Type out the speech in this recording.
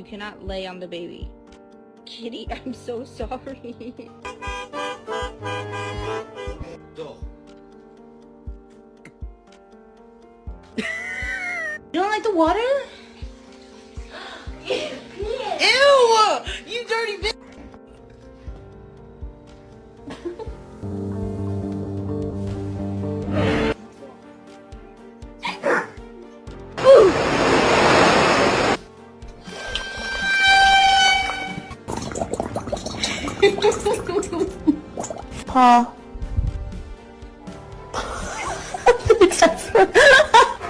You cannot lay on the baby. Kitty, I'm so sorry. Doch. You don't like the water? Ew! You dirty bitch! Paul.